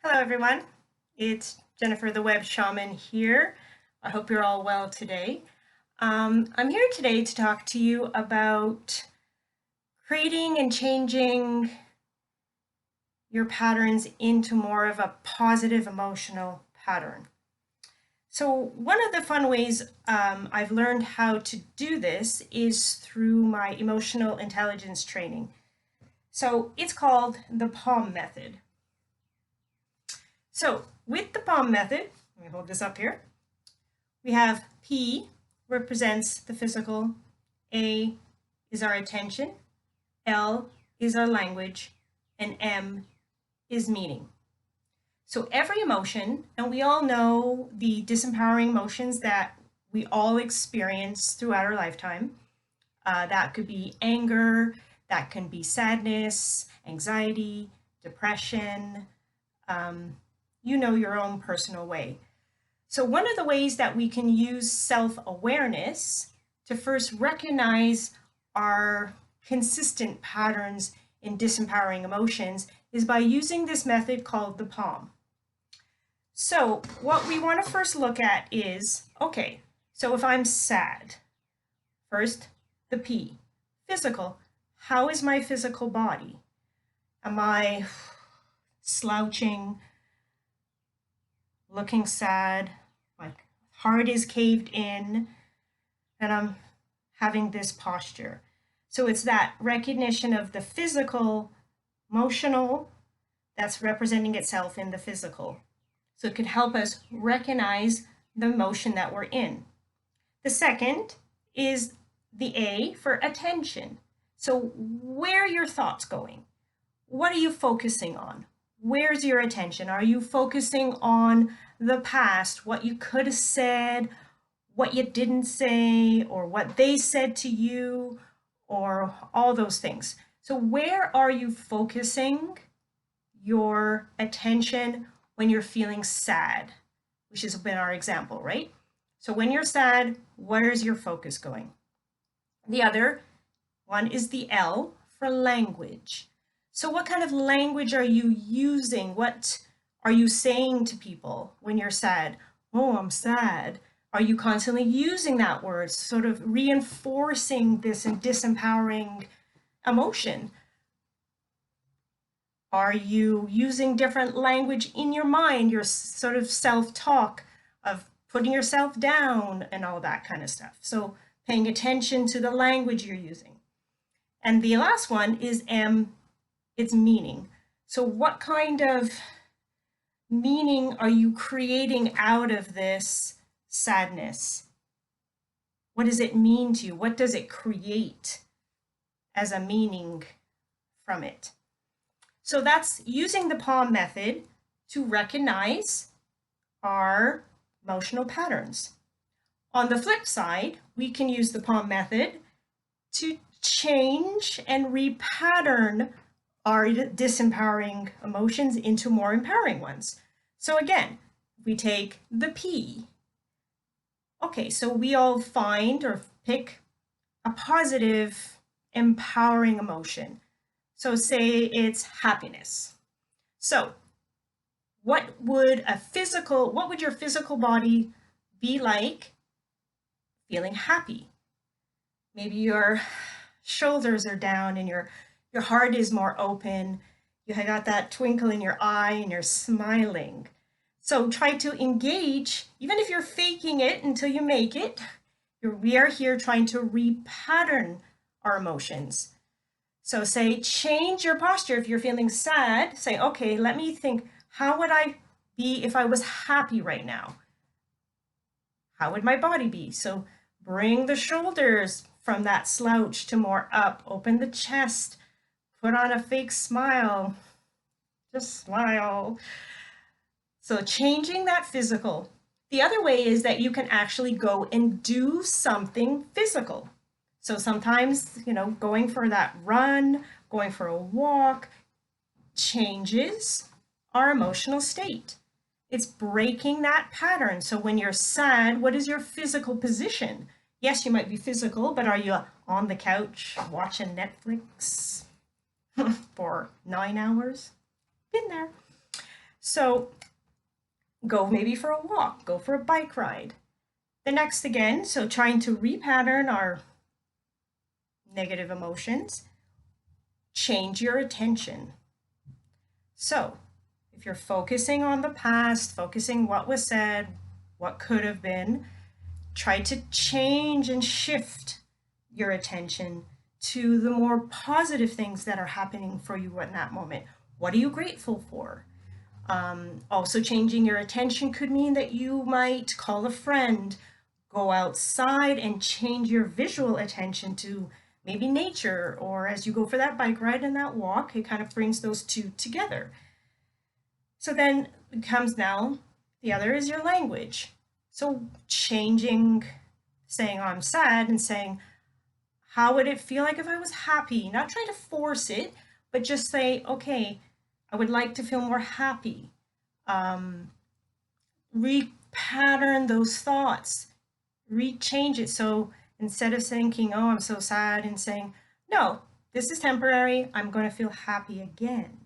Hello, everyone. It's Jennifer the Web Shaman here. I hope you're all well today. I'm here today to talk to you about creating and changing your patterns into more of a positive emotional pattern. So one of the fun ways I've learned how to do this is through my emotional intelligence training. So it's called the P.A.L.M method. So with the P.A.L.M method, let me hold this up here. We have P represents the physical, A is our attention, L is our language, and M is meaning. So every emotion, and we all know the disempowering emotions that we all experience throughout our lifetime. That could be anger, that can be sadness, anxiety, depression, you know your own personal way. So one of the ways that we can use self-awareness to first recognize our consistent patterns in disempowering emotions is by using this method called the P.A.L.M. So what we want to first look at is, okay, so if I'm sad, first the P, physical, how is my physical body? Am I slouching, looking sad, my heart is caved in, and I'm having this posture. So it's that recognition of the physical, emotional, that's representing itself in the physical. So it could help us recognize the emotion that we're in. The second is the A for attention. So where are your thoughts going? What are you focusing on? Where's your attention? Are you focusing on the past, what you could have said, what you didn't say, or what they said to you, or all those things? So where are you focusing your attention when you're feeling sad, which has been our example, right? So when you're sad, where's your focus going? The other one is the L for language. So what kind of language are you using? What are you saying to people when you're sad? Oh, I'm sad. Are you constantly using that word, sort of reinforcing this and disempowering emotion? Are you using different language in your mind, your sort of self-talk of putting yourself down and all that kind of stuff? So paying attention to the language you're using. And the last one is M, it's meaning. So what kind of meaning are you creating out of this sadness? What does it mean to you? What does it create as a meaning from it? So that's using the P.A.L.M method to recognize our emotional patterns. On the flip side, we can use the P.A.L.M method to change and repattern our disempowering emotions into more empowering ones. So again, we take the P. Okay, so we all find or pick a positive, empowering emotion. So say it's happiness. So what would your physical body be like feeling happy? Maybe your shoulders are down and your heart is more open. You have got that twinkle in your eye and you're smiling. So try to engage, even if you're faking it until you make it. We are here trying to repattern our emotions. So say, change your posture. If you're feeling sad, say, okay, let me think, how would I be if I was happy right now? How would my body be? So bring the shoulders from that slouch to more up, open the chest, put on a fake smile, just smile. So changing that physical. The other way is that you can actually go and do something physical. So sometimes, going for that run, going for a walk changes our emotional state. It's breaking that pattern. So when you're sad, what is your physical position? Yes, you might be physical, but are you on the couch watching Netflix for 9 hours? Been there. So go maybe for a walk, go for a bike ride. The next again, so trying to repattern our negative emotions, change your attention. So if you're focusing on the past, focusing what was said, what could have been, try to change and shift your attention to the more positive things that are happening for you in that moment. What are you grateful for? Also, changing your attention could mean that you might call a friend, go outside and change your visual attention to maybe nature, or as you go for that bike ride and that walk, it kind of brings those two together. So then it comes now, the other is your language. So changing, saying, oh, I'm sad, and saying, how would it feel like if I was happy? Not trying to force it, but just say, okay, I would like to feel more happy. Repattern those thoughts, rechange it. So instead of thinking, oh, I'm so sad, and saying, no, this is temporary, I'm going to feel happy again.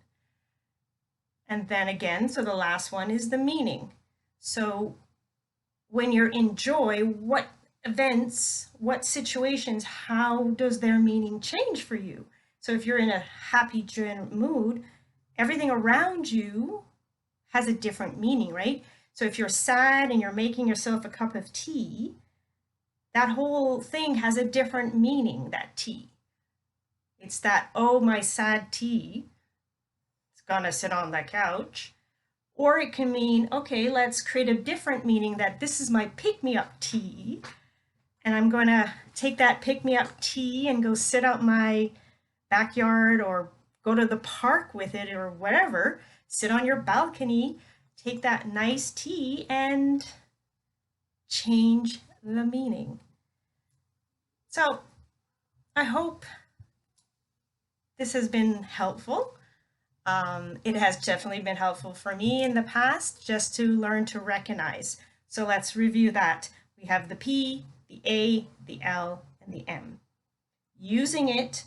And then again, so the last one is the meaning. So when you're in joy, what events, what situations, how does their meaning change for you? So if you're in a happy mood, everything around you has a different meaning, right? So if you're sad and you're making yourself a cup of tea, that whole thing has a different meaning, that tea. It's that, oh, my sad tea, it's gonna sit on the couch. Or it can mean, okay, let's create a different meaning, that this is my pick-me-up tea, and I'm going to take that pick-me-up tea and go sit out my backyard or go to the park with it or whatever, sit on your balcony, take that nice tea and change the meaning. So I hope this has been helpful. It has definitely been helpful for me in the past just to learn to recognize. So let's review that. We have the P, the A, the L, and the M. Using it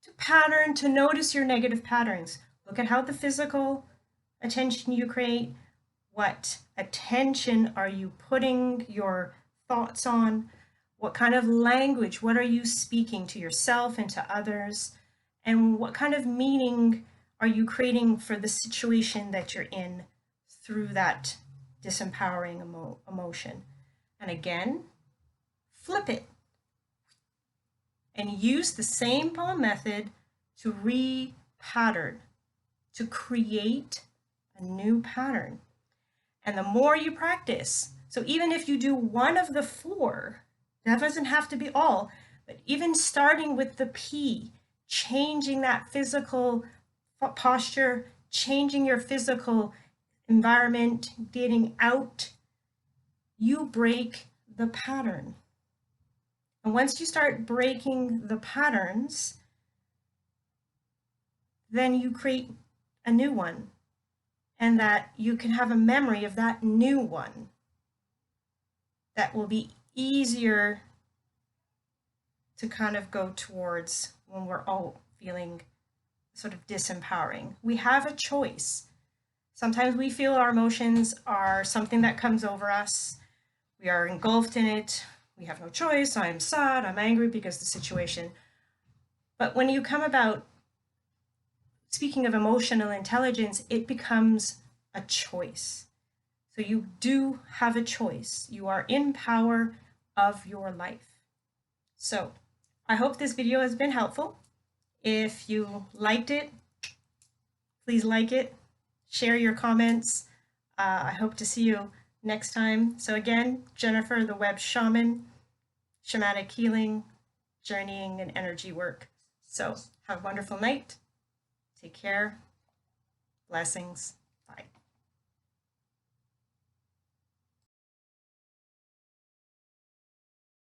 to pattern, to notice your negative patterns. Look at how the physical attention you create, what attention are you putting your thoughts on, what kind of language, what are you speaking to yourself and to others, and what kind of meaning are you creating for the situation that you're in through that disempowering emotion. And again, flip it and use the same P.A.L.M method to re-pattern, to create a new pattern. And the more you practice, so even if you do one of the four, that doesn't have to be all, but even starting with the P, changing that physical posture, changing your physical environment, getting out, you break the pattern. And once you start breaking the patterns, then you create a new one, and that you can have a memory of that new one that will be easier to kind of go towards when we're all feeling sort of disempowering. We have a choice. Sometimes we feel our emotions are something that comes over us. We are engulfed in it. We have no choice. I'm sad, I'm angry because of the situation. But when you come about speaking of emotional intelligence, it becomes a choice. So you do have a choice. You are in power of your life. So I hope this video has been helpful. If you liked it, please like it, share your comments. I hope to see you next time. So again, Jennifer, the Web Shaman, Shamanic Healing, Journeying and Energy Work. So have a wonderful night. Take care. Blessings.